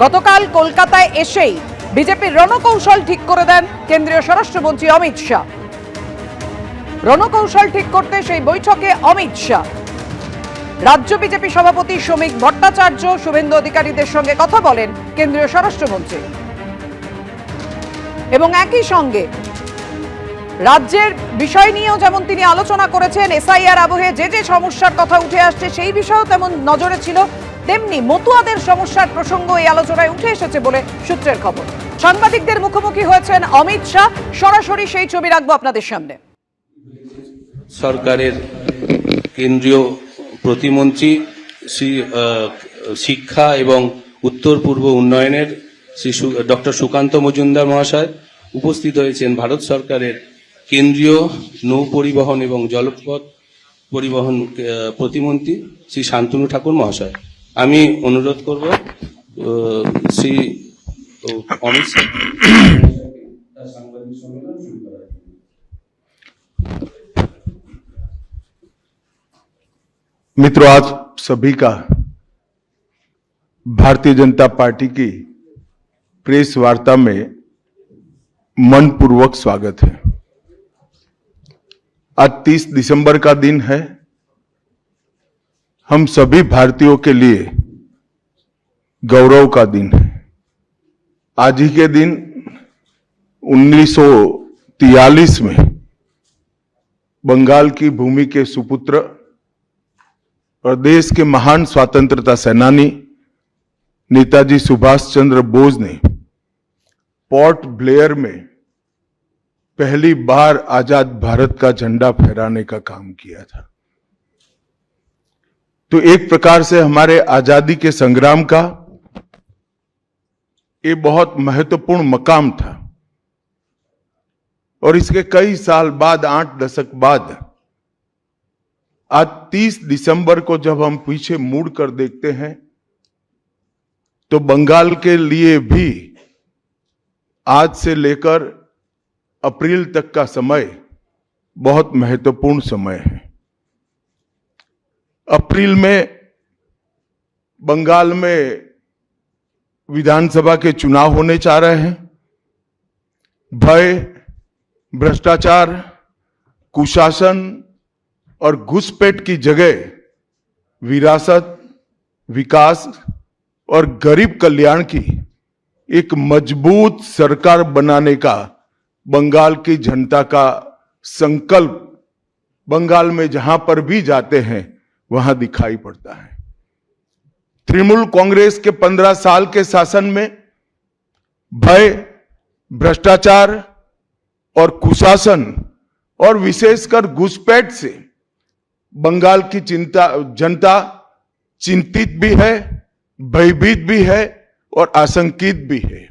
গতকাল কলকাতায় এসেই বিজেপির রণকৌশল ঠিক করে দেন কেন্দ্রীয় স্বরাষ্ট্রমন্ত্রী অমিত শাহ। রণকৌশল ঠিক করতে সেই বৈঠকে অমিত শাহ, রাজ্য বিজেপি সভাপতি শ্রমিক ভট্টাচার্য, শুভেন্দু অধিকারীদের সঙ্গে কথা বলেন কেন্দ্রীয় স্বরাষ্ট্রমন্ত্রী এবং একই সঙ্গে রাজ্যের বিষয় নিয়েও যেমন তিনি আলোচনা করেছেন, এসআইআর আবহে যে যে সমস্যার কথা উঠে আসছে সেই বিষয়েও তেমন নজরে ছিল, তেমনি মতুয়াদের সমস্যার প্রসঙ্গ এই আলোচনায় উঠে এসেছে বলে সূত্রের খবর। সাংবাদিকদের মুখোমুখি হয়েছেন অমিত শাহ, সরাসরি সেই ছবি রাখবো আপনাদের সামনে। সরকারের কেন্দ্রীয় প্রতিমন্ত্রী শ্রী শিক্ষা এবং উত্তর পূর্ব উন্নয়নের শ্রী ডক্টর সুকান্ত মজুমদার মহাশয় উপস্থিত হয়েছেন। ভারত সরকারের কেন্দ্রীয় নৌ পরিবহন এবং জলপথ পরিবহন প্রতিমন্ত্রী শ্রী শান্তনু ঠাকুর মহাশয়। আমি অনুরোধ করব শ্রী অমিত শাহ সাংবাদিক সম্মেলন শুরু করার। मित्रों, आज सभी का भारतीय जनता पार्टी की प्रेस वार्ता में मनपूर्वक स्वागत है। आज 30 दिसंबर का दिन है। हम सभी भारतीयों के लिए गौरव का दिन है। आज ही के दिन 1943 में बंगाल की भूमि के सुपुत्र और देश के महान स्वतंत्रता सेनानी नेताजी सुभाष चंद्र बोस ने पोर्ट ब्लेयर में पहली बार आजाद भारत का झंडा फहराने का काम किया था। तो एक प्रकार से हमारे आजादी के संग्राम का ये बहुत महत्वपूर्ण मकाम था। और इसके कई साल बाद, 8 दशक बाद, आज 30 दिसंबर को जब हम पीछे मुड़ कर देखते हैं तो बंगाल के लिए भी आज से लेकर अप्रैल तक का समय बहुत महत्वपूर्ण समय है। अप्रैल में बंगाल में विधानसभा के चुनाव होने जा रहे हैं। भय, भ्रष्टाचार, कुशासन और घुसपैठ की जगह विरासत, विकास और गरीब कल्याण की एक मजबूत सरकार बनाने का बंगाल की जनता का संकल्प बंगाल में जहां पर भी जाते हैं वहां दिखाई पड़ता है। तृणमूल कांग्रेस के 15 साल के शासन में भय, भ्रष्टाचार और कुशासन और विशेषकर घुसपैठ से बंगाल की जनता चिंतित भी है, भयभीत भी है और आशंकित भी है।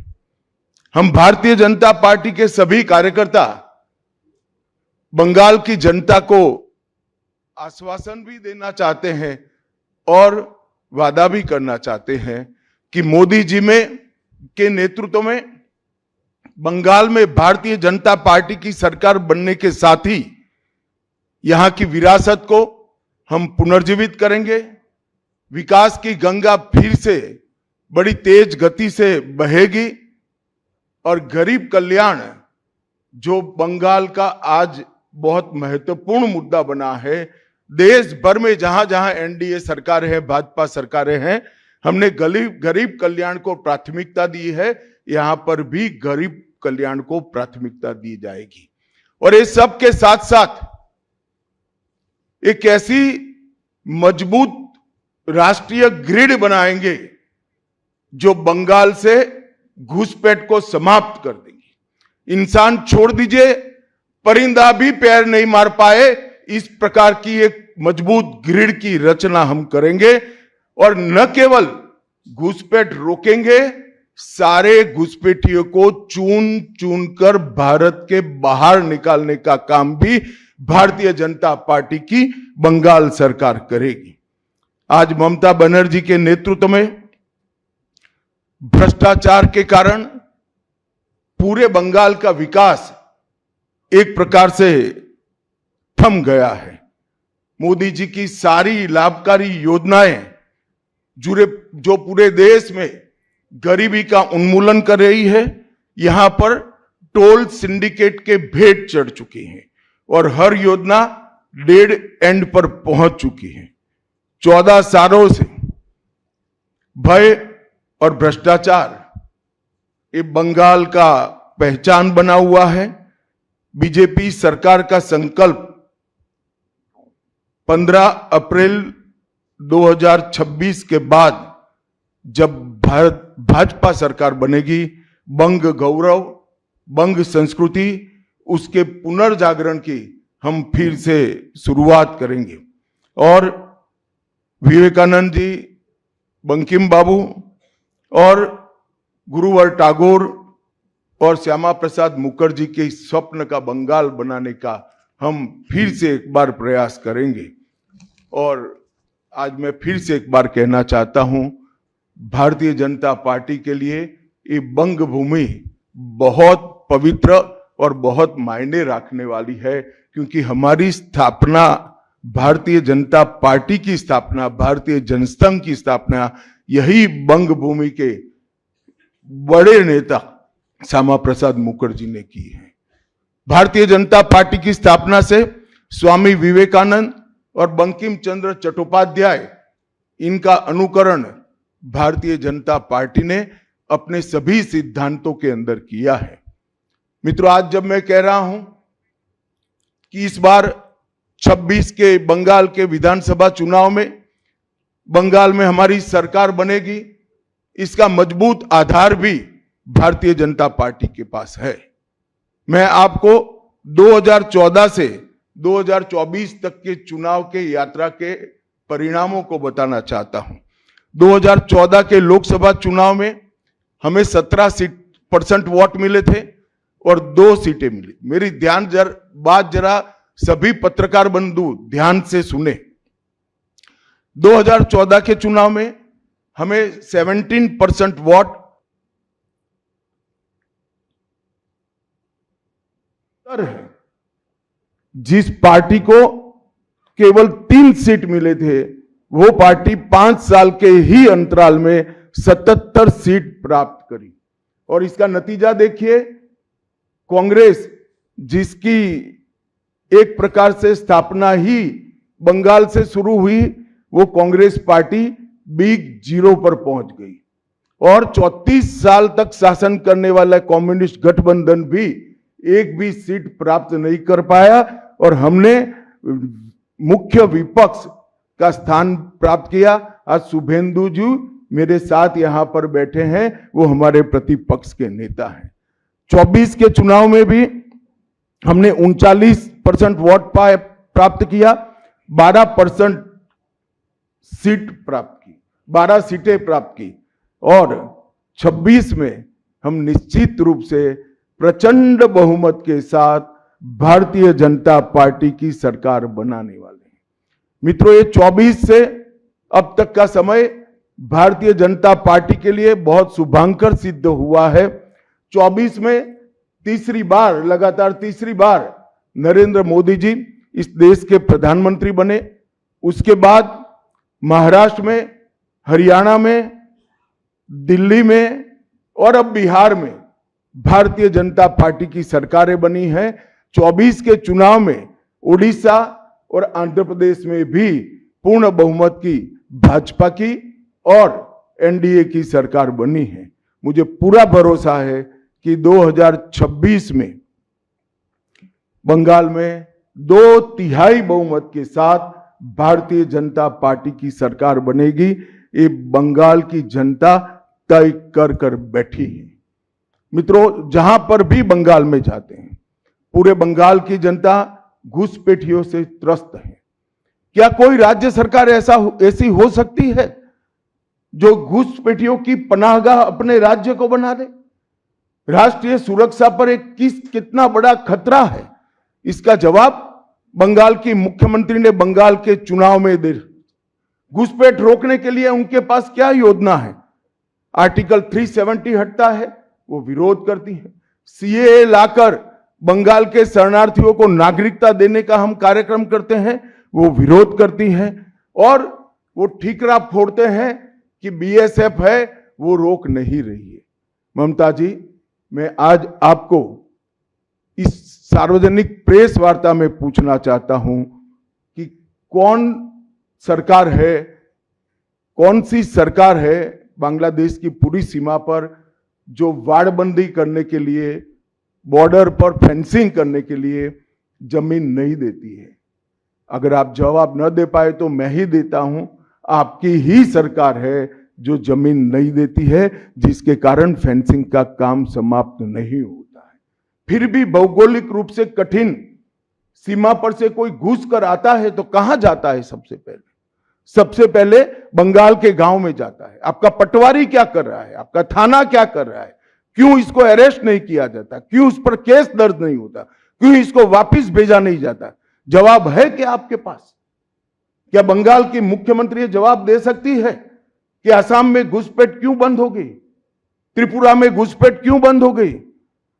हम भारतीय जनता पार्टी के सभी कार्यकर्ता बंगाल की जनता को आश्वासन भी देना चाहते हैं और वादा भी करना चाहते हैं कि मोदी जी के नेतृत्व में बंगाल में भारतीय जनता पार्टी की सरकार बनने के साथ ही यहां की विरासत को हम पुनर्जीवित करेंगे। विकास की गंगा फिर से बड़ी तेज गति से बहेगी और गरीब कल्याण, जो बंगाल का आज बहुत महत्वपूर्ण मुद्दा बना है, देश भर में जहां जहां एनडीए सरकार है, भाजपा सरकारें हैं, हमने गरीब कल्याण को प्राथमिकता दी है। यहां पर भी गरीब कल्याण को प्राथमिकता दी जाएगी। और इस सब के साथ साथ एक ऐसी मजबूत राष्ट्रीय ग्रिड बनाएंगे जो बंगाल से घुसपैठ को समाप्त कर देगी। इंसान छोड़ दीजिए, परिंदा भी पैर नहीं मार पाए, इस प्रकार की एक मजबूत ग्रिड की रचना हम करेंगे। और न केवल घुसपैठ रोकेंगे, सारे घुसपैठियों को चुन चुन कर भारत के बाहर निकालने का काम भी भारतीय जनता पार्टी की बंगाल सरकार करेगी। आज ममता बनर्जी के नेतृत्व में भ्रष्टाचार के कारण पूरे बंगाल का विकास एक प्रकार से थम गया है। मोदी जी की सारी लाभकारी योजनाएं जो पूरे देश में गरीबी का उन्मूलन कर रही है। यहां पर टोल सिंडिकेट के भेंट चढ़ चुकी हैं और हर योजना डेड एंड पर पहुंच चुकी है। 14 सालों से भय और भ्रष्टाचार ये बंगाल का पहचान बना हुआ है। बीजेपी सरकार का संकल्प 15 अप्रैल 2026 के बाद जब भाजपा सरकार बनेगी, बंग गौरव, बंग संस्कृति, उसके पुनर्जागरण की हम फिर से शुरुआत करेंगे। और विवेकानंद जी, बंकिम बाबू और गुरुवर टैगोर और श्यामा प्रसाद मुखर्जी के स्वप्न का बंगाल बनाने का हम फिर से एक बार प्रयास करेंगे। और आज मैं फिर से एक बार कहना चाहता हूं, भारतीय जनता पार्टी के लिए ये बंग भूमि बहुत पवित्र और बहुत मायने रखने वाली है, क्योंकि हमारी स्थापना, भारतीय जनता पार्टी की स्थापना, भारतीय जनसंघ की स्थापना यही बंग भूमि के बड़े नेता श्यामा प्रसाद मुखर्जी ने की है। भारतीय जनता पार्टी की स्थापना से स्वामी विवेकानंद और बंकिम चंद्र चट्टोपाध्याय, इनका अनुकरण भारतीय जनता पार्टी ने अपने सभी सिद्धांतों के अंदर किया है। मित्रों, आज जब मैं कह रहा हूं कि इस बार 26 के बंगाल के विधानसभा चुनाव में बंगाल में हमारी सरकार बनेगी, इसका मजबूत आधार भी भारतीय जनता पार्टी के पास है। मैं आपको 2014 से 2024 तक के चुनाव के यात्रा के परिणामों को बताना चाहता हूं। 2014 के लोकसभा चुनाव में हमें 17% वोट मिले थे और 2 सीटें मिली। मेरी बात जरा सभी पत्रकार बंधु ध्यान से सुने। 2014 के चुनाव में हमें 17% वोट है। जिस पार्टी को केवल 3 सीट मिले थे, वो पार्टी 5 साल के ही अंतराल में 77 सीट प्राप्त करी। और इसका नतीजा देखिए, कांग्रेस, जिसकी एक प्रकार से स्थापना ही बंगाल से शुरू हुई, वो कांग्रेस पार्टी बिग जीरो पर पहुंच गई। और 34 साल तक शासन करने वाला कम्युनिस्ट गठबंधन भी एक भी सीट प्राप्त नहीं कर पाया और हमने मुख्य विपक्ष का स्थान प्राप्त किया। आज शुभेंदु जी मेरे साथ यहां पर बैठे हैं, वो हमारे प्रतिपक्ष के नेता हैं। 24 के चुनाव में भी हमने 39% वोट प्राप्त किया, 12% सीट प्राप्त की, 12 सीटें प्राप्त की। और 26 में हम निश्चित रूप से प्रचंड बहुमत के साथ भारतीय जनता पार्टी की सरकार बनाने वाले हैं। मित्रों, ये 24 से अब तक का समय भारतीय जनता पार्टी के लिए बहुत शुभांकर सिद्ध हुआ है। 24 में लगातार तीसरी बार नरेंद्र मोदी जी इस देश के प्रधानमंत्री बने। उसके बाद महाराष्ट्र में, हरियाणा में, दिल्ली में और अब बिहार में भारतीय जनता पार्टी की सरकारें बनी हैं। 24 के चुनाव में उड़ीसा और आंध्र प्रदेश में भी पूर्ण बहुमत की भाजपा की और एनडीए की सरकार बनी है। मुझे पूरा भरोसा है कि 2026 में बंगाल में 2/3 बहुमत के साथ भारतीय जनता पार्टी की सरकार बनेगी। ये बंगाल की जनता तय कर बैठी है। मित्रों, जहां पर भी बंगाल में जाते हैं, पूरे बंगाल की जनता घुसपैठियों से त्रस्त है। क्या कोई राज्य सरकार ऐसी हो सकती है जो घुसपैठियों की पनाहगाह अपने राज्य को बना दे? राष्ट्रीय सुरक्षा पर कितना बड़ा खतरा है, इसका जवाब बंगाल की मुख्यमंत्री ने बंगाल के चुनाव में दे। घुसपैठ रोकने के लिए उनके पास क्या योजना है? आर्टिकल 370 हटता है, वो विरोध करती है। सीएए लाकर बंगाल के शरणार्थियों को नागरिकता देने का हम कार्यक्रम करते हैं, वो विरोध करती हैं। और वो ठीकरा फोड़ते हैं कि बीएसएफ है, वो रोक नहीं रही है। ममता जी, मैं आज आपको इस सार्वजनिक प्रेस वार्ता में पूछना चाहता हूं कि कौन सी सरकार है बांग्लादेश की पूरी सीमा पर जो वाड़बंदी करने के लिए, बॉर्डर पर फेंसिंग करने के लिए जमीन नहीं देती है। अगर आप जवाब न दे पाए तो मैं ही देता हूं, आपकी ही सरकार है जो जमीन नहीं देती है, जिसके कारण फेंसिंग का काम समाप्त नहीं होता है। फिर भी भौगोलिक रूप से कठिन सीमा पर से कोई घुस कर आता है तो कहां जाता है? सबसे पहले बंगाल के गांव में जाता है। आपका पटवारी क्या कर रहा है? आपका थाना क्या कर रहा है? क्यों इसको अरेस्ट नहीं किया जाता? क्यों उस पर केस दर्ज नहीं होता? क्यों इसको वापस भेजा नहीं जाता? जवाब है क्या आपके पास? क्या बंगाल की मुख्यमंत्री जवाब दे सकती है कि असम में घुसपैठ क्यों बंद हो गई? त्रिपुरा में घुसपैठ क्यों बंद हो गई?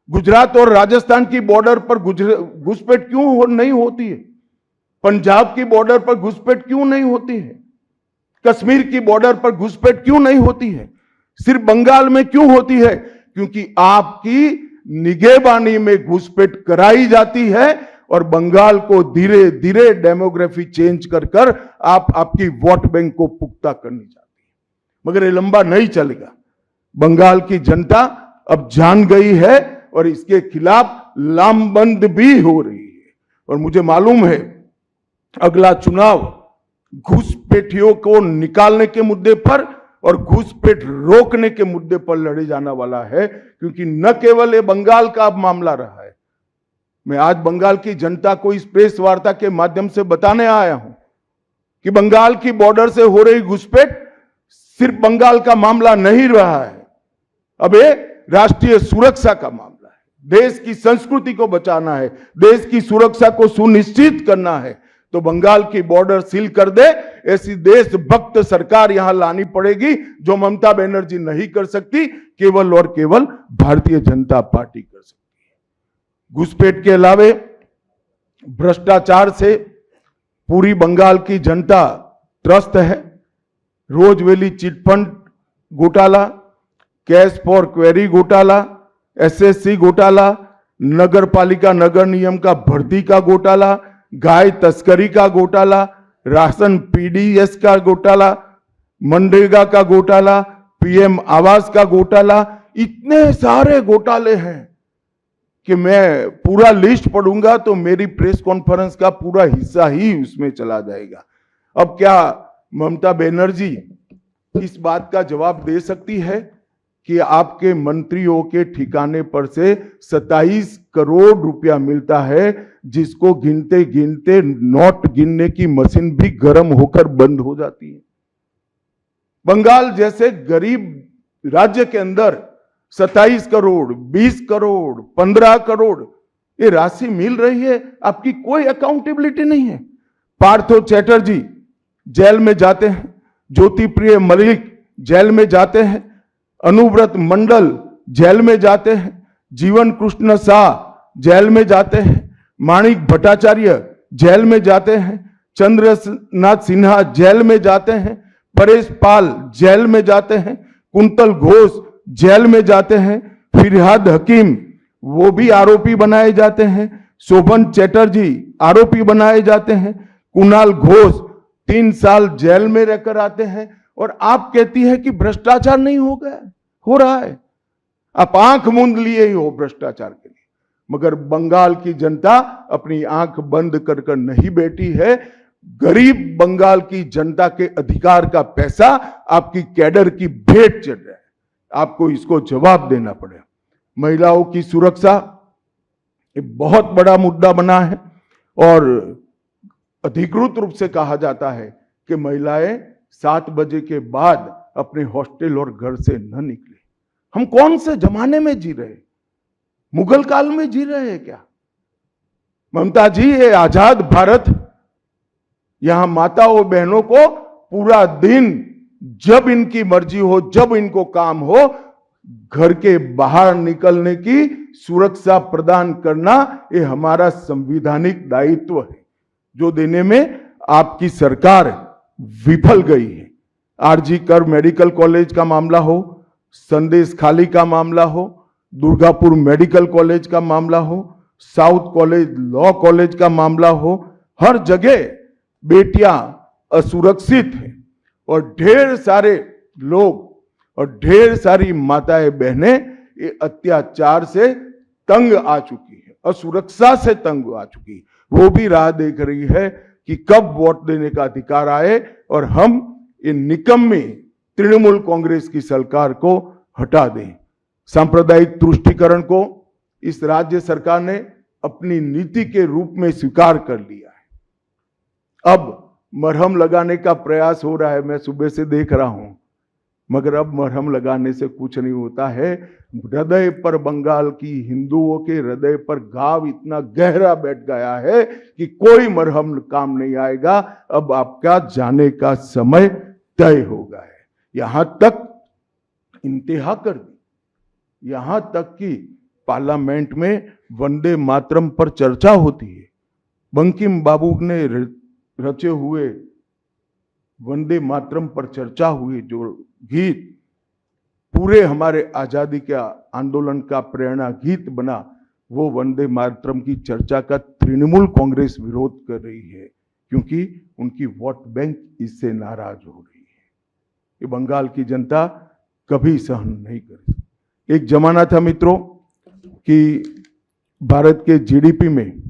गुजरात और राजस्थान की बॉर्डर पर घुसपैठ क्यों नहीं होती है? पंजाब की बॉर्डर पर घुसपैठ क्यों नहीं होती है? कश्मीर की बॉर्डर पर घुसपैठ क्यों नहीं होती है? सिर्फ बंगाल में क्यों होती है? क्योंकि आपकी निगहबानी में घुसपैठ कराई जाती है और बंगाल को धीरे धीरे डेमोग्राफी चेंज कर आपकी वोट बैंक को पुख्ता करनी चाहती है। मगर ये लंबा नहीं चलेगा। बंगाल की जनता अब जान गई है और इसके खिलाफ लामबंद भी हो रही है। और मुझे मालूम है अगला चुनाव घुसपैठियों को निकालने के मुद्दे पर और घुसपैठ रोकने के मुद्दे पर लड़े जाने वाला है, क्योंकि न केवल ये बंगाल का अब मामला रहा है। मैं आज बंगाल की जनता को इस प्रेस वार्ता के माध्यम से बताने आया हूं कि बंगाल की बॉर्डर से हो रही घुसपैठ सिर्फ बंगाल का मामला नहीं रहा है, अब ये राष्ट्रीय सुरक्षा का मामला है। देश की संस्कृति को बचाना है, देश की सुरक्षा को सुनिश्चित करना है, तो बंगाल की बॉर्डर सील कर दे, ऐसी देशभक्त सरकार यहां लानी पड़ेगी जो ममता बनर्जी नहीं कर सकती, केवल और केवल भारतीय जनता पार्टी कर सकती है। घुसपैठ के अलावे भ्रष्टाचार से पूरी बंगाल की जनता त्रस्त है। रोजवेली चिटफंड घोटाला, कैश फॉर क्वेरी घोटाला, एसएससी घोटाला, नगर पालिका नगर नियम का भर्ती का घोटाला, गाय तस्करी का घोटाला, राशन पीडीएस का घोटाला, मनरेगा का घोटाला, पीएम आवास का घोटाला, इतने सारे घोटाले हैं कि मैं पूरा लिस्ट पढ़ूंगा तो मेरी प्रेस कॉन्फ्रेंस का पूरा हिस्सा ही उसमें चला जाएगा। अब क्या ममता बनर्जी इस बात का जवाब दे सकती है कि आपके मंत्रियों के ठिकाने पर से 27 करोड़ रुपया मिलता है, जिसको गिनते गिनते नोट गिनने की मशीन भी गर्म होकर बंद हो जाती है। बंगाल जैसे गरीब राज्य के अंदर 27 करोड़, 20 करोड़, 15 करोड़ ये राशि मिल रही है, आपकी कोई अकाउंटेबिलिटी नहीं है। पार्थो चैटर्जी जेल में जाते हैं, ज्योति प्रिय मलिक जेल में जाते हैं, अनुव्रत मंडल जेल में जाते हैं, जीवन कृष्ण शाह जेल में जाते हैं, माणिक भट्टाचार्य जेल में जाते हैं, चंद्रनाथ सिन्हा जेल में जाते हैं, परेश पाल जेल में जाते हैं, कुंतल घोष जेल में जाते हैं, फिरहाद हकीम वो भी आरोपी बनाए जाते हैं, शोभन चैटर्जी आरोपी बनाए जाते हैं, कुणाल घोष 3 साल जेल में रहकर आते हैं, और आप कहती है कि भ्रष्टाचार नहीं हो गया, हो रहा है। आप आंख मूंद लिए ही हो भ्रष्टाचार के लिए, मगर बंगाल की जनता अपनी आंख बंद कर नहीं बैठी है। गरीब बंगाल की जनता के अधिकार का पैसा आपकी कैडर की भेंट चढ़ रहा है, आपको इसको जवाब देना पड़ेगा। महिलाओं की सुरक्षा एक बहुत बड़ा मुद्दा बना है और अधिकृत रूप से कहा जाता है कि महिलाएं 7 बजे के बाद अपने हॉस्टल और घर से न निकले। हम कौन से जमाने में जी रहे? मुगल काल में जी रहे हैं क्या? ममता जी, ये आजाद भारत, यहां माताओं बहनों को पूरा दिन जब इनकी मर्जी हो, जब इनको काम हो, घर के बाहर निकलने की सुरक्षा प्रदान करना ये हमारा संवैधानिक दायित्व है, जो देने में आपकी सरकार विफल गई है। आरजी कर मेडिकल कॉलेज का मामला हो, संदेश खाली का मामला हो, दुर्गापुर मेडिकल कॉलेज का मामला हो, साउथ कॉलेज लॉ कॉलेज का मामला हो, हर जगह बेटियां असुरक्षित हैं और ढेर सारे लोग और ढेर सारी माताएं बहनें ये अत्याचार से तंग आ चुकी है, असुरक्षा से तंग आ चुकी है। वो भी राह देख रही है कि कब वोट देने का अधिकार आए और हम ये निकम्मी तृणमूल कांग्रेस की सरकार को हटा दें। सांप्रदायिक तुष्टीकरण को इस राज्य सरकार ने अपनी नीति के रूप में स्वीकार कर लिया है। अब मरहम लगाने का प्रयास हो रहा है, मैं सुबह से देख रहा हूं, मगर अब मरहम लगाने से कुछ नहीं होता है। हृदय पर, बंगाल की हिंदुओं के हृदय पर घाव इतना गहरा बैठ गया है कि कोई मरहम काम नहीं आएगा। अब आपका जाने का समय तय हो गया है। यहां तक इंतहा कर दी, यहां तक कि पार्लियामेंट में वंदे मातरम पर चर्चा होती है। बंकिम बाबू ने रचे हुए वंदे मातरम पर चर्चा हुई, जो गीत पूरे हमारे आजादी के आंदोलन का प्रेरणा गीत बना, वो वंदे मातरम की चर्चा का तृणमूल कांग्रेस विरोध कर रही है, क्योंकि उनकी वोट बैंक इससे नाराज हो रही है। ये बंगाल की जनता कभी सहन नहीं करेगी। एक जमाना था मित्रों कि भारत के जीडीपी में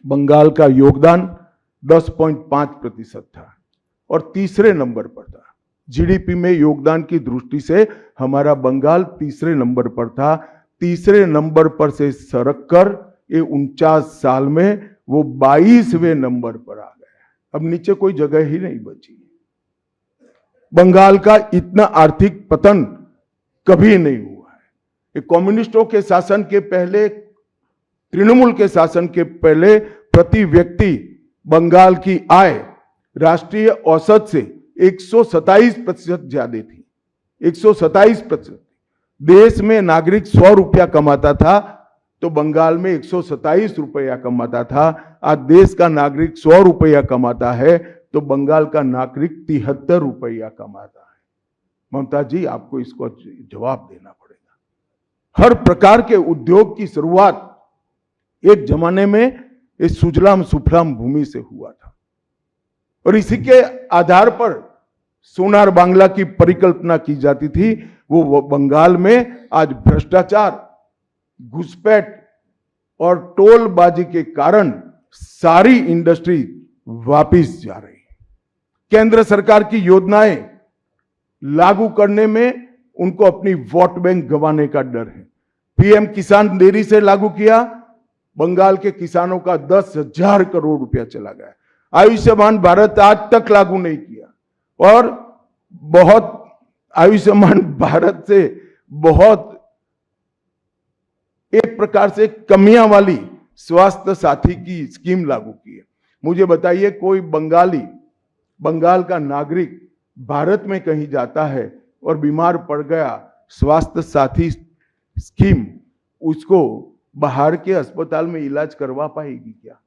बंगाल का योगदान 10.5% था और तीसरे नंबर पर था। जीडीपी में योगदान की दृष्टि से हमारा बंगाल तीसरे नंबर पर था। तीसरे नंबर पर से सरक कर ये 49 साल में वो 22वें नंबर पर आ गया। अब नीचे कोई जगह ही नहीं बची। बंगाल का इतना आर्थिक पतन कभी नहीं हुआ है। ये कम्युनिस्टों के शासन के पहले, तृणमूल के शासन के पहले प्रति व्यक्ति बंगाल की आय राष्ट्रीय औसत से 127% ज्यादा थी। 127%। देश में नागरिक 100 रुपया कमाता था तो बंगाल में 127 रुपया कमाता था। आज देश का नागरिक 100 रुपया कमाता है तो बंगाल का नागरिक 73 रुपया कमाता है। ममता जी, आपको इसको जवाब देना पड़ेगा। हर प्रकार के उद्योग की शुरुआत एक जमाने में इस सुजलाम सुफलाम भूमि से हुआ था और इसी के आधार पर सोनार बांग्ला की परिकल्पना की जाती थी। वो बंगाल में आज भ्रष्टाचार, घुसपैठ और टोलबाजी के कारण सारी इंडस्ट्री वापिस जा रही है। केंद्र सरकार की योजनाएं लागू करने में उनको अपनी वोट बैंक गंवाने का डर है। पीएम किसान देरी से लागू किया, बंगाल के किसानों का 10,000 करोड़ रुपया चला गया। आयुष्मान भारत आज तक लागू नहीं किया और बहुत आयुष्मान भारत से बहुत एक प्रकार से कमियां वाली स्वास्थ्य साथी की स्कीम लागू की है। मुझे बताइए, कोई बंगाल का नागरिक भारत में कहीं जाता है और बीमार पड़ गया, स्वास्थ्य साथी स्कीम उसको बाहर के अस्पताल में इलाज करवा पाएगी क्या?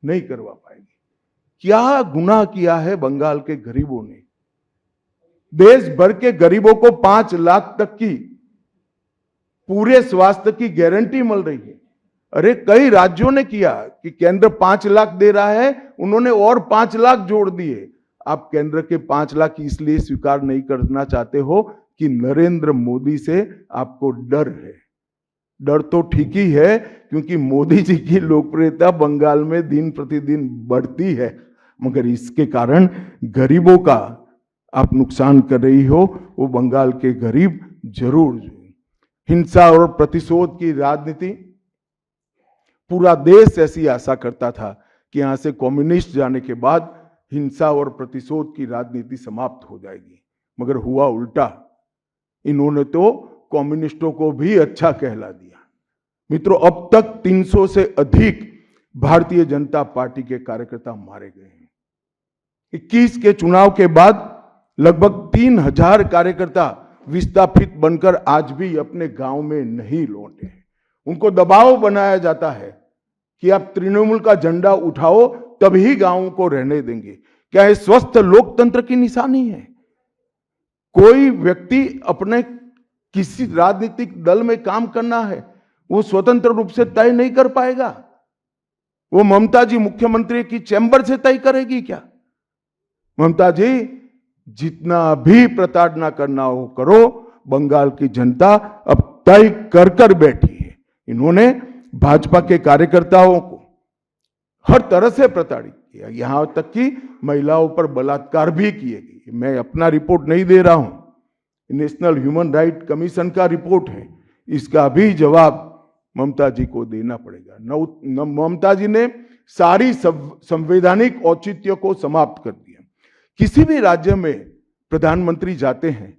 नहीं करवा पाएगी। क्या गुनाह किया है बंगाल के गरीबों ने? देश भर के गरीबों को 5 लाख तक की पूरे स्वास्थ्य की गारंटी मिल रही है। अरे कई राज्यों ने किया कि केंद्र 5 लाख दे रहा है, उन्होंने और 5 लाख जोड़ दिए। आप केंद्र के 5 लाख इसलिए स्वीकार नहीं करना चाहते हो कि नरेंद्र मोदी से आपको डर है। डर तो ठीक ही है, क्योंकि मोदी जी की लोकप्रियता बंगाल में दिन प्रतिदिन बढ़ती है, मगर इसके कारण गरीबों का आप नुकसान कर रही हो। वो बंगाल के गरीब जरूर। हिंसा और प्रतिशोध की राजनीति, पूरा देश ऐसी आशा करता था कि यहां से कम्युनिस्ट जाने के बाद हिंसा और प्रतिशोध की राजनीति समाप्त हो जाएगी, मगर हुआ उल्टा। इन्होंने तो कम्युनिस्टों को भी अच्छा कहला दिया। मित्रों, अब तक 300 से अधिक भारतीय जनता पार्टी के कार्यकर्ता मारे गए हैं। 21 के चुनाव के बाद लगभग 3000 कार्यकर्ता विस्थापित बनकर आज भी अपने गांव में नहीं लौटे हैं। उनको दबाव बनाया जाता है कि आप तृणमूल का झंडा उठाओ तभी गांवों को रहने देंगे। क्या ये स्वस्थ लोकतंत्र की निशानी है? कोई व्यक्ति अपने किसी राजनीतिक दल में काम करना है वो स्वतंत्र रूप से तय नहीं कर पाएगा। वो ममता जी मुख्यमंत्री की चैम्बर से तय करेगी क्या? ममता जी, जितना भी प्रताड़ना करना हो करो, बंगाल की जनता अब तय कर कर बैठी है। इन्होंने भाजपा के कार्यकर्ताओं को हर तरह से प्रताड़ित किया, यहां तक कि महिलाओं पर बलात्कार भी किए गए। मैं अपना रिपोर्ट नहीं दे रहा हूं, नेशनल ह्यूमन राइट कमीशन का रिपोर्ट है, इसका भी जवाब ममता जी को देना पड़ेगा। ममता जी ने सारी संवैधानिक औचित्य को समाप्त कर दिया। किसी भी राज्य में प्रधानमंत्री जाते हैं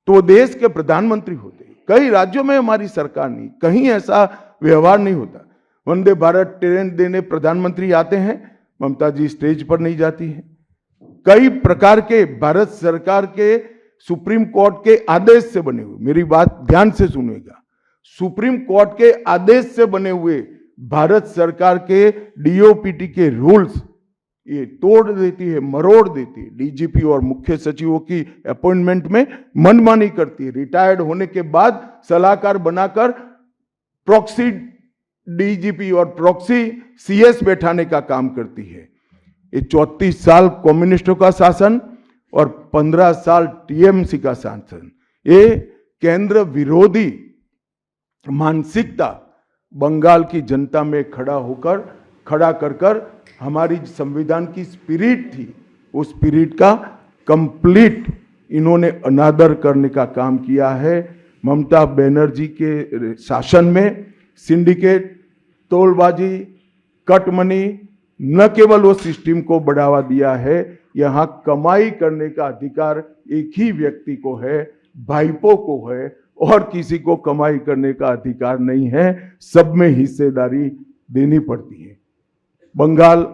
तो वो देश के प्रधानमंत्री होते हैं। कई राज्यों में हमारी सरकार नहीं, कहीं ऐसा व्यवहार नहीं होता। वंदे भारत ट्रेन देने प्रधानमंत्री आते हैं, ममता जी स्टेज पर नहीं जाती है। कई प्रकार के भारत सरकार के सुप्रीम कोर्ट के आदेश से बने हुए, मेरी बात ध्यान से सुनिएगा, सुप्रीम कोर्ट के आदेश से बने हुए भारत सरकार के डीओपीटी के रूल्स ये तोड़ देती है, मरोड़ देती है। डीजीपी और मुख्य सचिवों की अपॉइंटमेंट में मनमानी करती है। रिटायर्ड होने के बाद सलाहकार बनाकर प्रॉक्सी डीजीपी और प्रॉक्सी सीएस बैठाने का काम करती है। ये 34 साल कम्युनिस्टों का शासन और 15 साल टीएमसी का शासन, ये केंद्र विरोधी मानसिकता बंगाल की जनता में खड़ा कर कर हमारी संविधान की स्पिरिट थी, उस स्पिरिट का कंप्लीट इन्होंने अनादर करने का काम किया है। ममता बनर्जी के शासन में सिंडिकेट, तोलबाजी, कट मनी, न केवल वो सिस्टम को बढ़ावा दिया है, यहां कमाई करने का अधिकार एक ही व्यक्ति को है, भाईपो को है, और किसी को कमाई करने का अधिकार नहीं है। सब में हिस्सेदारी देनी पड़ती है। बंगाल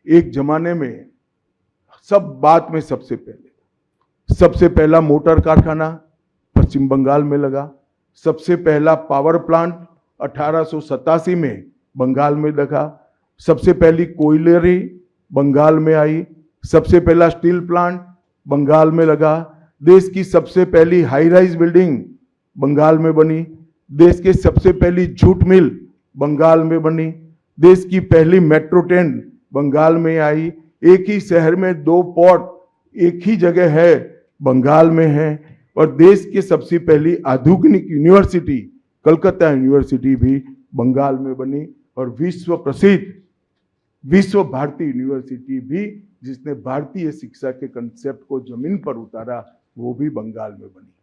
एक जमाने में सब बात में सबसे पहला मोटर कारखाना पश्चिम बंगाल में लगा। सबसे पहला पावर प्लांट 1887 में बंगाल में लगा। सबसे पहली कोयलरी बंगाल में आई। सबसे पहला स्टील प्लांट बंगाल में लगा। देश की सबसे पहली हाई राइज बिल्डिंग बंगाल में बनी। देश की सबसे पहली जूट मिल बंगाल में बनी। देश की पहली मेट्रो ट्रेन बंगाल में आई। एक ही शहर में 2 पोर्ट एक ही जगह है, बंगाल में है। और देश की सबसे पहली आधुनिक यूनिवर्सिटी कलकत्ता यूनिवर्सिटी भी बंगाल में बनी। और विश्व प्रसिद्ध विश्व भारती यूनिवर्सिटी भी, जिसने भारतीय शिक्षा के कंसेप्ट को जमीन पर उतारा, वो भी बंगाल में बनी।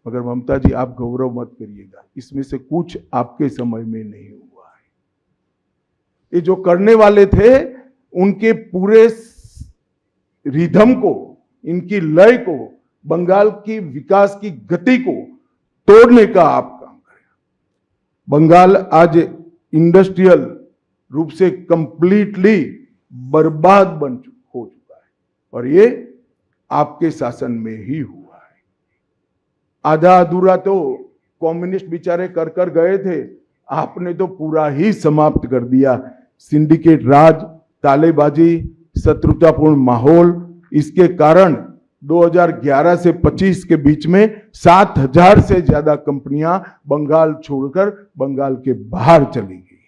मगर ममता जी, आप गौरव मत करिएगा, इसमें से कुछ आपके समय में नहीं हुआ है। ये जो करने वाले थे, उनके पूरे रिदम को, इनकी लय को, बंगाल की विकास की गति को तोड़ने का आप काम करें। बंगाल आज इंडस्ट्रियल रूप से कंप्लीटली बर्बाद हो चुका है, और ये आपके शासन में ही हुआ है। आधा अधूरा तो कम्युनिस्ट बेचारे कर गए थे, आपने तो पूरा ही समाप्त कर दिया। सिंडिकेट राज, तालेबाजी, शत्रुतापूर्ण माहौल, इसके कारण 2011 से 25 के बीच में 7000 से ज्यादा कंपनियां बंगाल छोड़कर बंगाल के बाहर चली गई।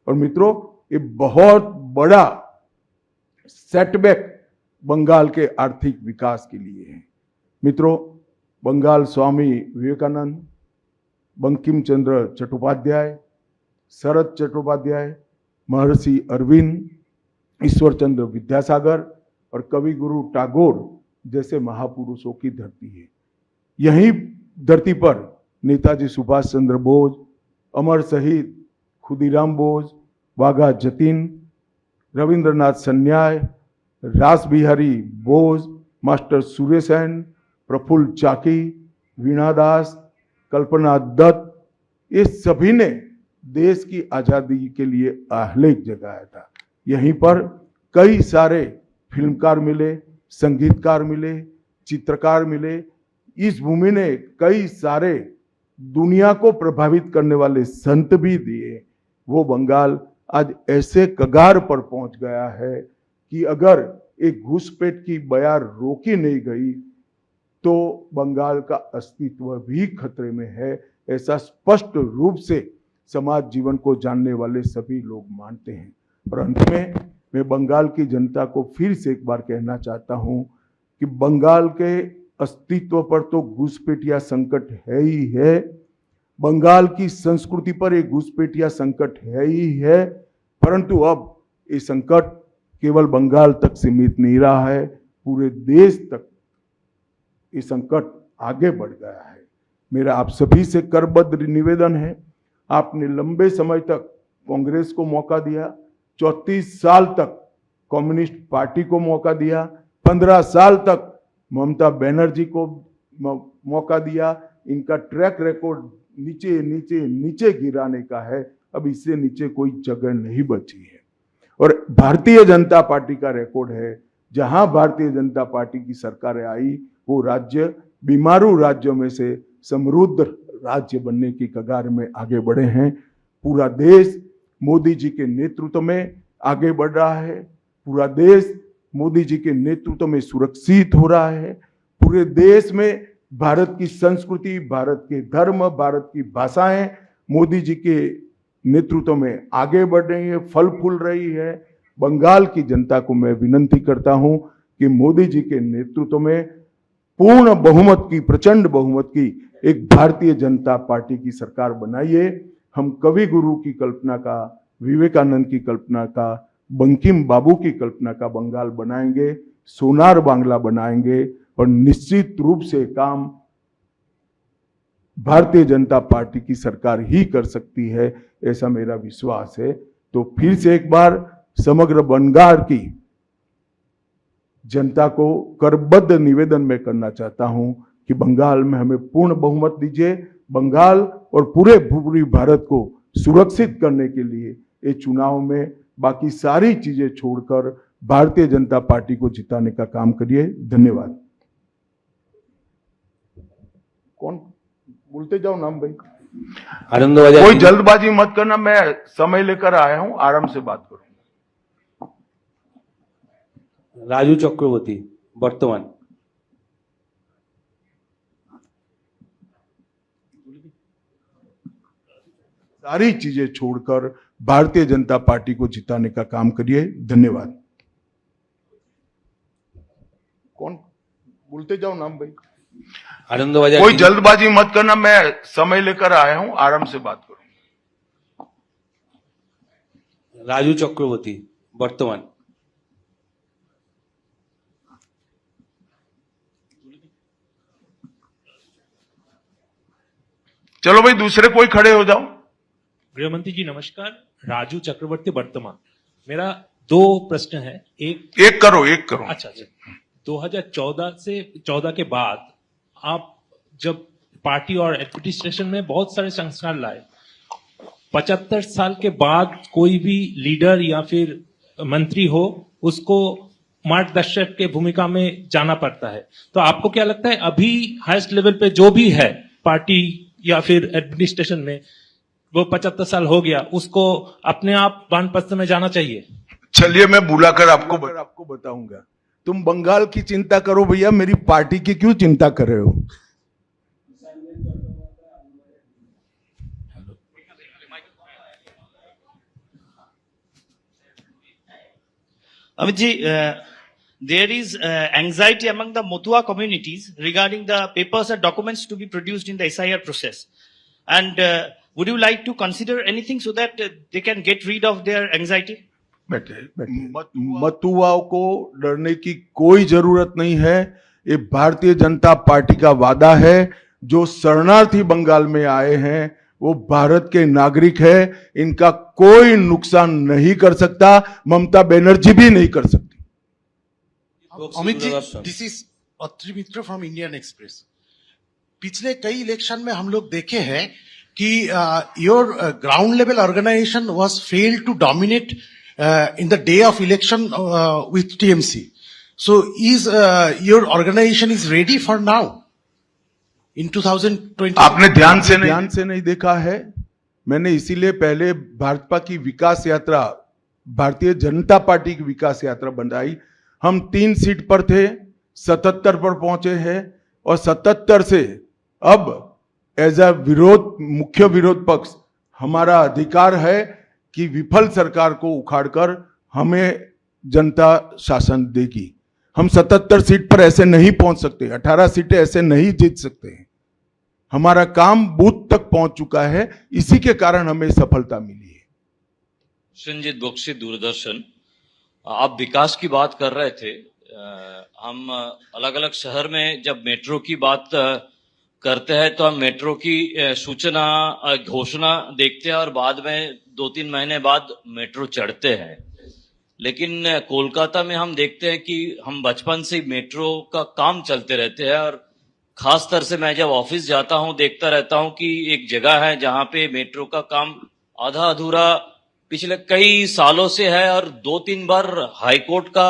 और मित्रों, ये बहुत बड़ा सेटबैक बंगाल के आर्थिक विकास के लिए है। मित्रों, बंगाल स्वामी विवेकानंद, बंकिम चंद्र चट्टोपाध्याय, शरद चट्टोपाध्याय, महर्षि अरविंद, ईश्वर चंद्र विद्यासागर और कवि गुरु टैगोर जैसे महापुरुषों की धरती है। यही धरती पर नेताजी सुभाष चंद्र बोस, अमर शहीद खुदीराम बोस, वाघा जतीन, रविंद्रनाथ सन्याय, रास बिहारी बोस, मास्टर सुरेशन, प्रफुल्ल चाकी, वीणा दास, कल्पना दत्त, ये सभी ने देश की आजादी के लिए आह्लेख जगाया था। यहीं पर कई सारे फिल्मकार मिले, संगीतकार मिले, चित्रकार मिले। इस भूमि ने कई सारे दुनिया को प्रभावित करने वाले संत भी दिए। वो बंगाल आज ऐसे कगार पर पहुंच गया है कि अगर एक घुसपैठ की बयार रोकी नहीं गई तो बंगाल का अस्तित्व भी खतरे में है। ऐसा स्पष्ट रूप से समाज जीवन को जानने वाले सभी लोग मानते हैं। और अंत में मैं बंगाल की जनता को फिर से एक बार कहना चाहता हूं कि बंगाल के अस्तित्व पर तो घुसपैठिया संकट है ही है, बंगाल की संस्कृति पर एक घुसपैठिया संकट है ही है, परंतु अब ये संकट केवल बंगाल तक सीमित नहीं रहा है, पूरे देश तक ये संकट आगे बढ़ गया है। मेरा आप सभी से करबद्ध निवेदन है, आपने लंबे समय तक कांग्रेस को मौका दिया, 34 साल तक कम्युनिस्ट पार्टी को मौका दिया, 15 साल तक ममता बनर्जी को मौका दिया। इनका ट्रैक रिकॉर्ड नीचे नीचे नीचे गिराने का है, अब इससे नीचे कोई जगह नहीं बची है। और भारतीय जनता पार्टी का रिकॉर्ड है, जहां भारतीय जनता पार्टी की सरकार आई वो राज्य बीमारू राज्यों में से समृद्ध राज्य बनने की कगार में आगे बढ़े हैं। पूरा देश मोदी जी के नेतृत्व में आगे बढ़ रहा है, पूरा देश मोदी जी के नेतृत्व में सुरक्षित हो रहा है, पूरे देश में भारत की संस्कृति, भारत के धर्म, भारत की भाषाएं मोदी जी के नेतृत्व में आगे बढ़ रही है, फल फूल रही है। बंगाल की जनता को मैं विनती करता हूं कि मोदी जी के नेतृत्व में पूर्ण बहुमत की, प्रचंड बहुमत की एक भारतीय जनता पार्टी की सरकार बनाइए। हम कवि गुरु की कल्पना का, विवेकानंद की कल्पना का, बंकिम बाबू की कल्पना का बंगाल बनाएंगे, सोनार बांग्ला बनाएंगे और निश्चित रूप से काम भारतीय जनता पार्टी की सरकार ही कर सकती है, ऐसा मेरा विश्वास है। तो फिर से एक बार समग्र बंगाल की जनता को करबद्ध निवेदन में करना चाहता हूं कि बंगाल में हमें पूर्ण बहुमत दीजिए। बंगाल और पूरे भारत को सुरक्षित करने के लिए ये चुनाव में बाकी सारी चीजें छोड़कर भारतीय जनता पार्टी को जिताने का काम करिए। धन्यवाद। कौन बोलते जाओ नाम भाई, आनंदबाजार कोई जल्दबाजी मत करना, मैं समय लेकर आया हूं, आराम से बात करूंगा। राजू चक्रवर्ती बर्तमान। सारी चीजें छोड़कर भारतीय जनता पार्टी को जिताने का काम करिए। धन्यवाद। कौन बोलते जाओ नाम भाई, आनंदबाजार कोई जल्दबाजी मत करना, मैं समय लेकर आया हूं, आराम से बात करूंगा। राजू चक्रवर्ती बर्तमान। चलो भाई दूसरे कोई खड़े हो जाओ। गृहमंत्री जी नमस्कार, राजू चक्रवर्ती वर्तमान। मेरा दो प्रश्न है। एक करो। अच्छा 2014 के बाद आप जब पार्टी और एडमिनिस्ट्रेशन में बहुत सारे संस्कार लाए, 75 साल के बाद कोई भी लीडर या फिर मंत्री हो उसको मार्गदर्शक के भूमिका में जाना पड़ता है। तो आपको क्या लगता है अभी हाईएस्ट लेवल पे जो भी है पार्टी या फिर एडमिनिस्ट्रेशन में, वो 75 साल हो गया, उसको अपने आप वानप्रस्थ में जाना चाहिए? चलिए मैं बुलाकर आपको बताऊंगा। तुम बंगाल की चिंता करो भैया, मेरी पार्टी की क्यों चिंता कर रहे हो? Amit ji, there is anxiety among the Motua communities regarding the papers and documents to be produced in the SIR process. And would you like to consider anything so that they can get rid of their anxiety? मतुआओं को डरने की कोई जरूरत नहीं है। ये Bharatiya Janata party का वादा है। जो शरणार्थी बंगाल में आए हैं वो भारत के नागरिक है, इनका कोई नुकसान नहीं कर सकता, ममता बनर्जी भी नहीं कर सकती। Amit ji, this is Atri Mitra from Indian Express. पिछले कई इलेक्शन में हम लोग देखे हैं कि your ground level organisation was failed to dominate in the day of election with TMC. So is your organization is ready for now in 2020? आपने ध्यान से नहीं देखा है। मैंने इसीलिए पहले भाजपा की विकास यात्रा, भारतीय जनता पार्टी की विकास यात्रा बनाई। हम 3 सीट पर थे, 77 पर पहुंचे हैं और 77 से अब एज अ मुख्य विरोध पक्ष हमारा अधिकार है कि विफल सरकार को उखाड़कर हमें जनता शासन देगी। हम 77 सीट पर ऐसे नहीं पहुंच सकते, 18 सीटें ऐसे नहीं जीत सकते हैं। हमारा काम बूथ तक पहुंच चुका है, इसी के कारण हमें सफलता मिली है। संजीत बख्शी, दूरदर्शन। आप विकास की बात कर रहे थे। हम अलग अलग शहर में जब मेट्रो की बात करते हैं तो हम मेट्रो की सूचना घोषणा देखते हैं और बाद में 2-3 महीने बाद मेट्रो चढ़ते हैं। लेकिन कोलकाता में हम देखते हैं कि हम बचपन से मेट्रो का काम चलते रहते हैं और खास तौर से मैं जब ऑफिस जाता हूं देखता रहता हूं कि एक जगह है जहां पे मेट्रो का काम आधा अधूरा पिछले कई सालों से है और 2-3 बार हाईकोर्ट का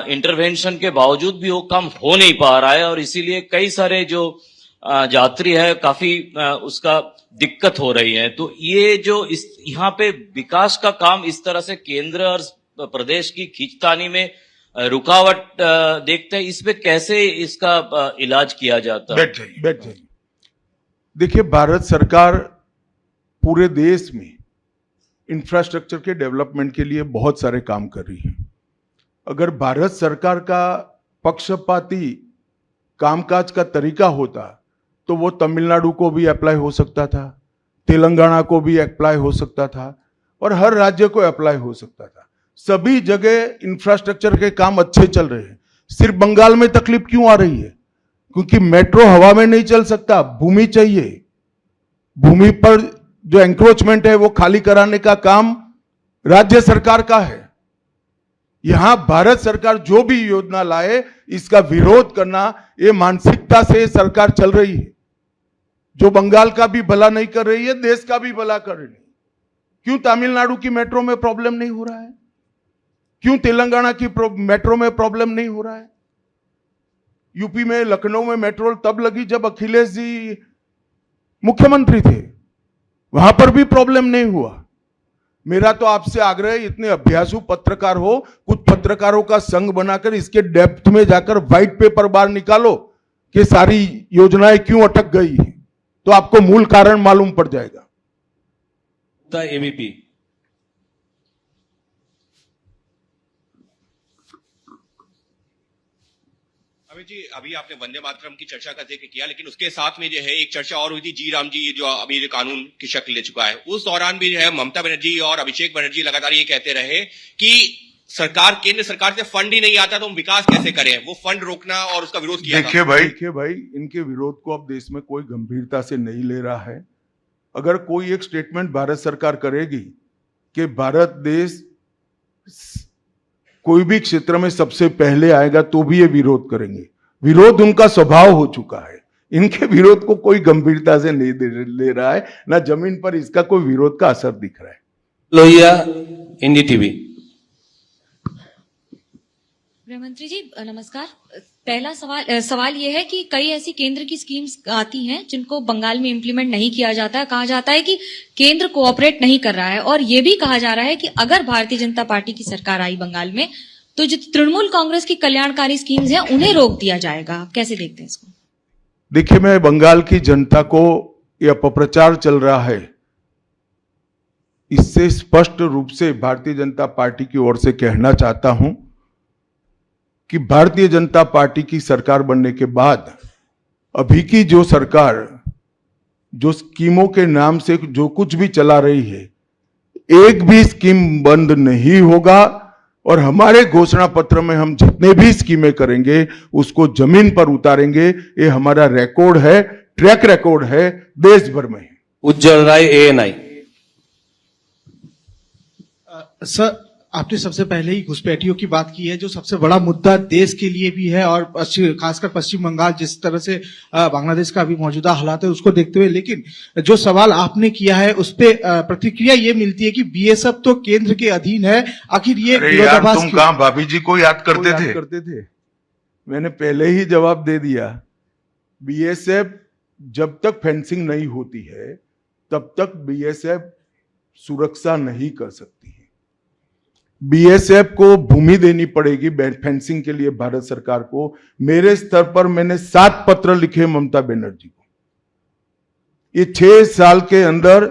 इंटरवेंशन के बावजूद भी वो काम हो नहीं पा रहा है और इसीलिए कई सारे जो यात्री है काफी उसका दिक्कत हो रही है। तो ये जो इस यहाँ पे विकास का काम इस तरह से केंद्र और प्रदेश की खींचतानी में रुकावट देखते हैं, इस पे कैसे इसका इलाज किया जाता है? बैठ जाइए। देखिए, भारत सरकार पूरे देश में इंफ्रास्ट्रक्चर के डेवलपमेंट के लिए बहुत सारे काम कर रही है। अगर भारत सरकार का पक्षपाती कामकाज का तरीका होता तो वो तमिलनाडु को भी अप्लाई हो सकता था, तेलंगाना को भी अप्लाई हो सकता था और हर राज्य को अप्लाई हो सकता था। सभी जगह इंफ्रास्ट्रक्चर के काम अच्छे चल रहे हैं। सिर्फ बंगाल में तकलीफ क्यों आ रही है? क्योंकि मेट्रो हवा में नहीं चल सकता, भूमि चाहिए। भूमि पर जो एंक्रोचमेंट है वो खाली कराने का काम राज्य सरकार का है। यहां भारत सरकार जो भी योजना लाए इसका विरोध करना, ये मानसिकता से सरकार चल रही है, जो बंगाल का भी भला नहीं कर रही है, देश का भी भला कर रही है। क्यों तमिलनाडु की मेट्रो में प्रॉब्लम नहीं हो रहा है? क्यों तेलंगाना की मेट्रो में प्रॉब्लम नहीं हो रहा है? यूपी में लखनऊ में मेट्रो तब लगी जब अखिलेश जी मुख्यमंत्री थे, वहां पर भी प्रॉब्लम नहीं हुआ। मेरा तो आपसे आग्रह है, इतने अभ्यासु पत्रकार हो, कुछ पत्रकारों का संघ बनाकर इसके डेप्थ में जाकर व्हाइट पेपर बाहर निकालो कि सारी योजनाएं क्यों अटक गई है, तो आपको मूल कारण मालूम पड़ जाएगा। एबीपी। अमित जी, अभी आपने वंदे मातरम की चर्चा का जिक्र किया, लेकिन उसके साथ में जो है एक चर्चा और हुई थी जी राम जी, जो अभी जो कानून की शक्ल ले चुका है। उस दौरान भी जो है ममता बनर्जी और अभिषेक बनर्जी लगातार ये कहते रहे कि सरकार, केंद्र सरकार से फंड ही नहीं आता तो हम विकास कैसे करें, वो फंड रोकना और उसका विरोध किया। देखिए भाई, इनके विरोध को अब देश में कोई गंभीरता से नहीं ले रहा है। अगर कोई एक स्टेटमेंट भारत सरकार करेगी कि भारत देश कोई भी क्षेत्र में सबसे पहले आएगा तो भी ये विरोध करेंगे। विरोध उनका स्वभाव हो चुका है। इनके विरोध को कोई गंभीरता से नहीं ले रहा है, ना जमीन पर इसका कोई विरोध का असर दिख रहा है। लोहिया, एनडीटीवी। गृहमंत्री जी नमस्कार। पहला सवाल ये है कि कई ऐसी केंद्र की स्कीम्स आती हैं जिनको बंगाल में इम्प्लीमेंट नहीं किया जाता है। कहा जाता है कि केंद्र कोऑपरेट नहीं कर रहा है और ये भी कहा जा रहा है कि अगर भारतीय जनता पार्टी की सरकार आई बंगाल में तो जो तृणमूल कांग्रेस की कल्याणकारी स्कीम्स हैं उन्हें रोक दिया जाएगा। आप कैसे देखते हैं इसको? देखिए, मैं बंगाल की जनता को यह अपप्रचार चल रहा है, इससे स्पष्ट रूप से भारतीय जनता पार्टी की ओर से कहना चाहता हूं कि भारतीय जनता पार्टी की सरकार बनने के बाद अभी की जो सरकार जो स्कीमों के नाम से जो कुछ भी चला रही है, एक भी स्कीम बंद नहीं होगा और हमारे घोषणा पत्र में हम जितने भी स्कीमें करेंगे उसको जमीन पर उतारेंगे। ये हमारा रिकॉर्ड है, ट्रैक रिकॉर्ड है, देश भर में। उज्जवल राय, एएनआई। सर, आपने सबसे पहले ही घुसपैठियों की बात की है, जो सबसे बड़ा मुद्दा देश के लिए भी है और खासकर पश्चिम बंगाल जिस तरह से बांग्लादेश का अभी मौजूदा हालात है उसको देखते हुए। लेकिन जो सवाल आपने किया है उस पे प्रतिक्रिया ये मिलती है कि बीएसएफ तो केंद्र के अधीन है, आखिर ये विरोधाभास तुम कहां भाभी जी को याद करते थे? मैंने पहले ही जवाब दे दिया। बीएसएफ जब तक फेंसिंग नहीं होती है तब तक बीएसएफ सुरक्षा नहीं कर सकती है। बीएसएफ को भूमि देनी पड़ेगी फेंसिंग के लिए भारत सरकार को। मेरे स्तर पर मैंने 7 पत्र लिखे ममता बनर्जी को। ये 6 साल के अंदर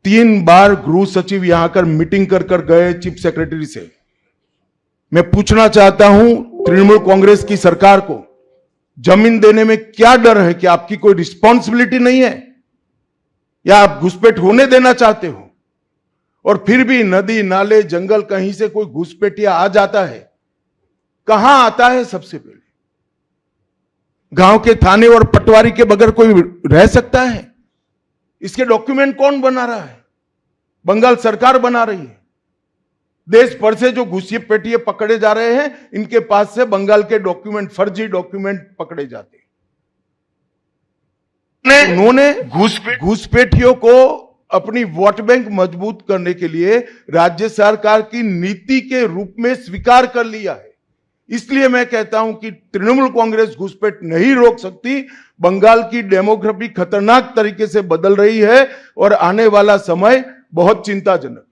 3 बार गृह सचिव यहां कर मीटिंग कर गए चीफ सेक्रेटरी से। मैं पूछना चाहता हूं तृणमूल कांग्रेस की सरकार को, जमीन देने में क्या डर है? कि आपकी कोई रिस्पॉन्सिबिलिटी नहीं है या आप घुसपैठ होने देना चाहते हो? और फिर भी नदी नाले जंगल कहीं से कोई घुसपैठिया आ जाता है, कहां आता है? सबसे पहले गांव के थाने और पटवारी के बगैर कोई रह सकता है? इसके डॉक्यूमेंट कौन बना रहा है? बंगाल सरकार बना रही है। देश भर से जो घुसपैठिए पकड़े जा रहे हैं, इनके पास से बंगाल के डॉक्यूमेंट, फर्जी डॉक्यूमेंट पकड़े जाते हैं। उन्होंने घुसपैठियों को अपनी वोट बैंक मजबूत करने के लिए राज्य सरकार की नीति के रूप में स्वीकार कर लिया है। इसलिए मैं कहता हूं कि तृणमूल कांग्रेस घुसपैठ नहीं रोक सकती। बंगाल की डेमोग्राफी खतरनाक तरीके से बदल रही है और आने वाला समय बहुत चिंताजनक।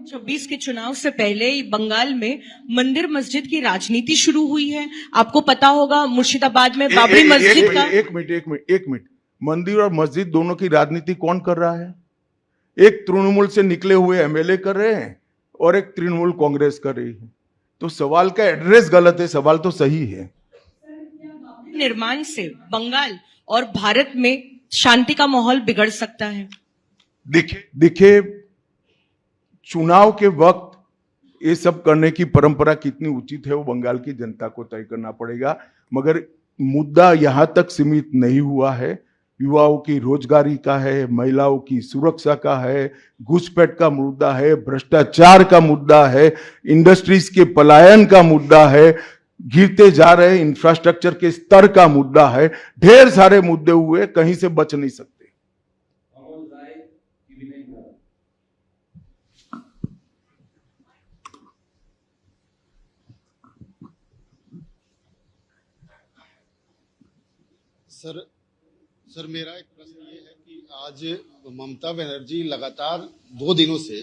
26 के चुनाव से पहले बंगाल में मंदिर मस्जिद की राजनीति शुरू हुई है। आपको पता होगा मुर्शिदाबाद में बाबरी मस्जिद का। एक मिनट, मंदिर और मस्जिद दोनों की राजनीति कौन कर रहा है? एक तृणमूल से निकले हुए एमएलए कर रहे हैं और एक तृणमूल कांग्रेस कर रही है। तो सवाल का एड्रेस गलत है, सवाल तो सही है। निर्माण से बंगाल और भारत में शांति का माहौल बिगड़ सकता है। देखिए चुनाव के वक्त ये सब करने की परंपरा कितनी उचित है वो बंगाल की जनता को तय करना पड़ेगा। मगर मुद्दा यहां तक सीमित नहीं हुआ है। युवाओं की रोजगारी का है, महिलाओं की सुरक्षा का है, घुसपैठ का मुद्दा है, भ्रष्टाचार का मुद्दा है, इंडस्ट्रीज के पलायन का मुद्दा है, गिरते जा रहे इंफ्रास्ट्रक्चर के स्तर का मुद्दा है। ढेर सारे मुद्दे हुए, कहीं से बच नहीं सकते। सर मेरा एक प्रश्न ये है कि आज ममता बनर्जी लगातार 2 दिनों से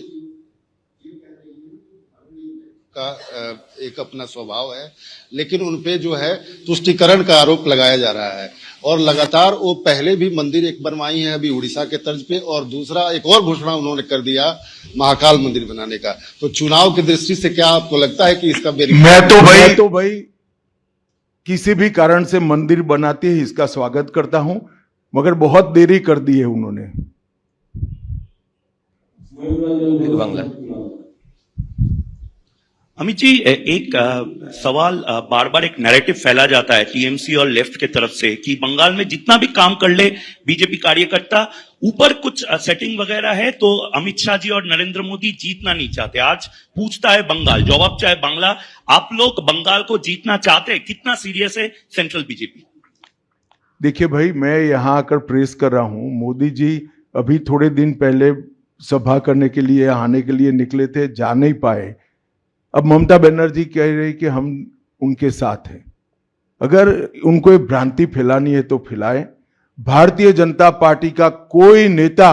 का एक अपना स्वभाव है, लेकिन उनपे जो है तुष्टीकरण का आरोप लगाया जा रहा है। और लगातार वो पहले भी मंदिर एक बनवाई है अभी उड़ीसा के तर्ज पे, और दूसरा एक और घोषणा उन्होंने कर दिया महाकाल मंदिर बनाने का। तो चुनाव की दृष्टि से क्या आपको लगता है कि इसका मैं तो भाई किसी भी कारण से मंदिर बनाते ही इसका स्वागत करता हूं, मगर बहुत देरी कर दी है उन्होंने। बांग्ला अमित जी, एक सवाल बार बार एक नैरेटिव फैला जाता है टीएमसी और लेफ्ट के तरफ से कि बंगाल में जितना भी काम कर ले बीजेपी कार्यकर्ता, ऊपर कुछ सेटिंग वगैरह है तो अमित शाह जी और नरेंद्र मोदी जीतना नहीं चाहते। आज पूछता है बंगाल, जवाब चाहे बांग्ला, आप लोग बंगाल को जीतना चाहते हैं? कितना सीरियस है सेंट्रल बीजेपी? देखिए भाई, मैं यहां आकर प्रेस कर रहा हूं। मोदी जी अभी थोड़े दिन पहले सभा करने के लिए आने के लिए निकले थे, जा नहीं पाए। अब ममता बनर्जी कह रही कि हम उनके साथ हैं। अगर उनको ये भ्रांति फैलानी है तो फैलाएं। भारतीय जनता पार्टी का कोई नेता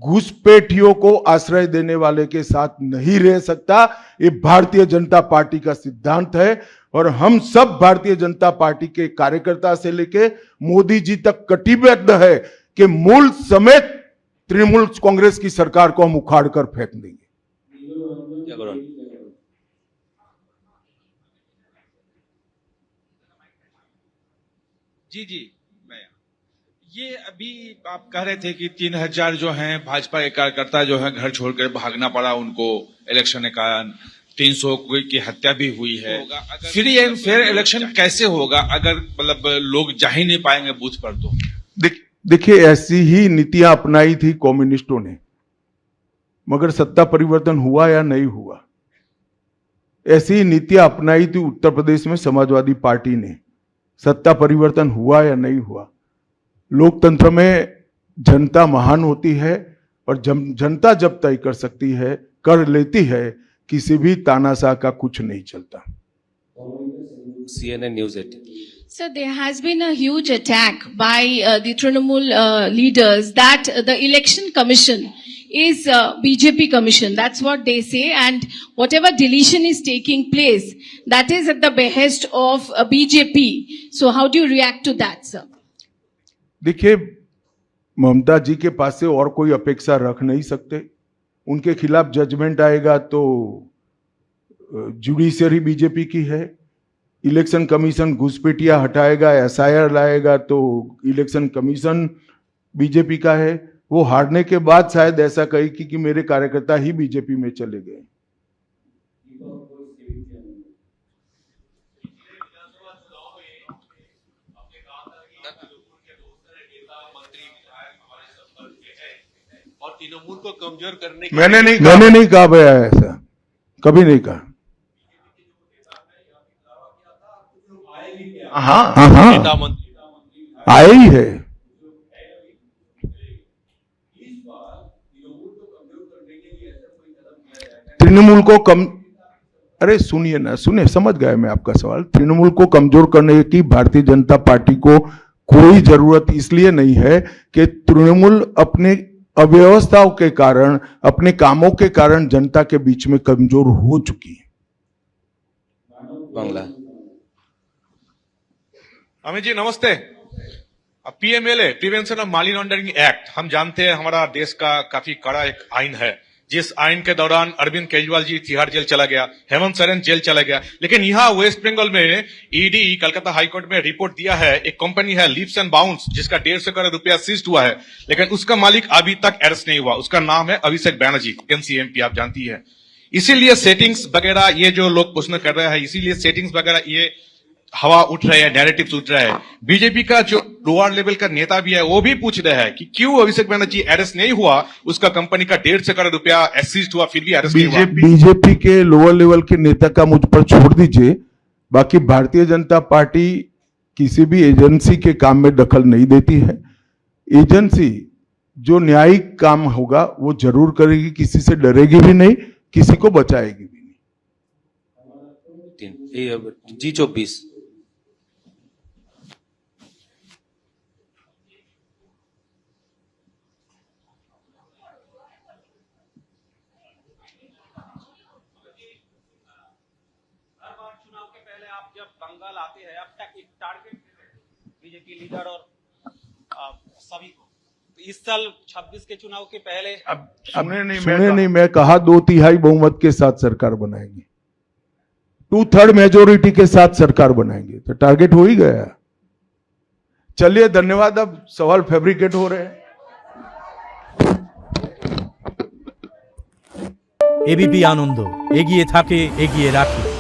घुसपैठियों को आश्रय देने वाले के साथ नहीं रह सकता। ये भारतीय जनता पार्टी का सिद्धांत है और हम सब भारतीय जनता पार्टी के कार्यकर्ता से लेके मोदी जी तक कटिबद्ध है कि मूल समेत तृणमूल कांग्रेस की सरकार को हम उखाड़ कर फेंक देंगे। जी ये अभी आप कह रहे थे कि 3000 जो हैं भाजपा के कार्यकर्ता जो हैं घर छोड़कर भागना पड़ा उनको इलेक्शन के कारण। 300 की हत्या भी हुई है। फ्री एंड फेयर इलेक्शन कैसे होगा अगर मतलब लोग जा ही नहीं पाएंगे बूथ पर? तो देखिए, ऐसी ही नीतियां अपनाई थी कम्युनिस्टों ने, मगर सत्ता परिवर्तन हुआ या नहीं हुआ। ऐसी ही नीतियां अपनाई थी उत्तर प्रदेश में समाजवादी पार्टी ने, सत्ता परिवर्तन हुआ या नहीं हुआ। लोकतंत्र में जनता महान होती है और जनता जब तय कर सकती है, कर लेती है, किसी भी तानाशाह का कुछ नहीं चलता। CNN News 18. So there has been a huge attack by the Trinamool leaders that the election commission is BJP commission. That's what they say. And whatever deletion is taking place, that is at the behest of BJP. So how do you react to that, sir? देखिए, ममता जी के पास से और कोई अपेक्षा रख नहीं सकते। उनके खिलाफ जजमेंट आएगा तो जुडिशरी बीजेपी की है, इलेक्शन कमीशन घुसपैठिया हटाएगा, एसआईआर लाएगा तो इलेक्शन कमीशन बीजेपी का है। वो हारने के बाद शायद ऐसा कहे कि मेरे कार्यकर्ता ही बीजेपी में चले गए। और तृणमूल को कमजोर करने मैंने नहीं कहा भैया, ऐसा कभी नहीं कहा। हाँ, आए ही है। तृणमूल को अरे सुनिए ना, सुनिए, समझ गए मैं आपका सवाल। तृणमूल को कमजोर करने की भारतीय जनता पार्टी को कोई जरूरत इसलिए नहीं है कि तृणमूल अपने अव्यवस्थाओं के कारण, अपने कामों के कारण जनता के बीच में कमजोर हो चुकी है। बांग्ला। अमित जी नमस्ते। PMLA, prevention of money laundering act, हम जानते हैं हमारा देश का काफी कड़ा एक आइन है, जिस आइन के दौरान अरविंद केजरीवाल जी तिहाड़ जेल चला गया, हेमंत सोरेन जेल चला गया। लेकिन यहाँ वेस्ट बंगाल में ईडी कलकत्ता हाईकोर्ट में रिपोर्ट दिया है, एक कंपनी है लीप्स एंड बाउंस जिसका 150 करोड़ रुपया सीज हुआ है, लेकिन उसका मालिक अभी तक अरेस्ट नहीं हुआ। उसका नाम है अभिषेक बैनर्जी, एनसीएमपी, आप जानती है। इसीलिए सेटिंग्स वगैरह ये जो लोग प्रश्न कर रहे हैं, इसीलिए सेटिंग्स वगैरह ये हवा उठ रहे हैं, नैरेटिव्स उठ रहे हैं। बीजेपी का जो लोअर लेवल का नेता भी है वो भी पूछ रहे हैं कि क्यों अभिषेक बैनर्जी अरेस्ट नहीं हुआ, उसका कंपनी का 150 करोड़ रुपया सीज हुआ फिर भी अरेस्ट नहीं हुआ। बीजेपी के लोअर लेवल के नेता का मुझ पर छोड़ दीजिए, बाकी भारतीय जनता पार्टी किसी भी एजेंसी के काम में दखल नहीं देती है। एजेंसी जो न्यायिक काम होगा वो जरूर करेगी, किसी से डरेगी भी नहीं, किसी को बचाएगी भी नहीं। G24। बंगाल आते हैं, अब तक एक टारगेट बीजेपी लीडर और सभी को, तो इस साल 26 के चुनाव के पहले अब सुने नहीं, मैं कहा 2/3 बहुमत के साथ सरकार बनाएंगे, 2/3 मेजोरिटी के साथ सरकार बनाएंगे, तो टारगेट हो ही गया। चलिए धन्यवाद। अब सवाल फैब्रिकेट हो रहे हैं। एबीपी आनंद एगिए थाके, एगिए राखे।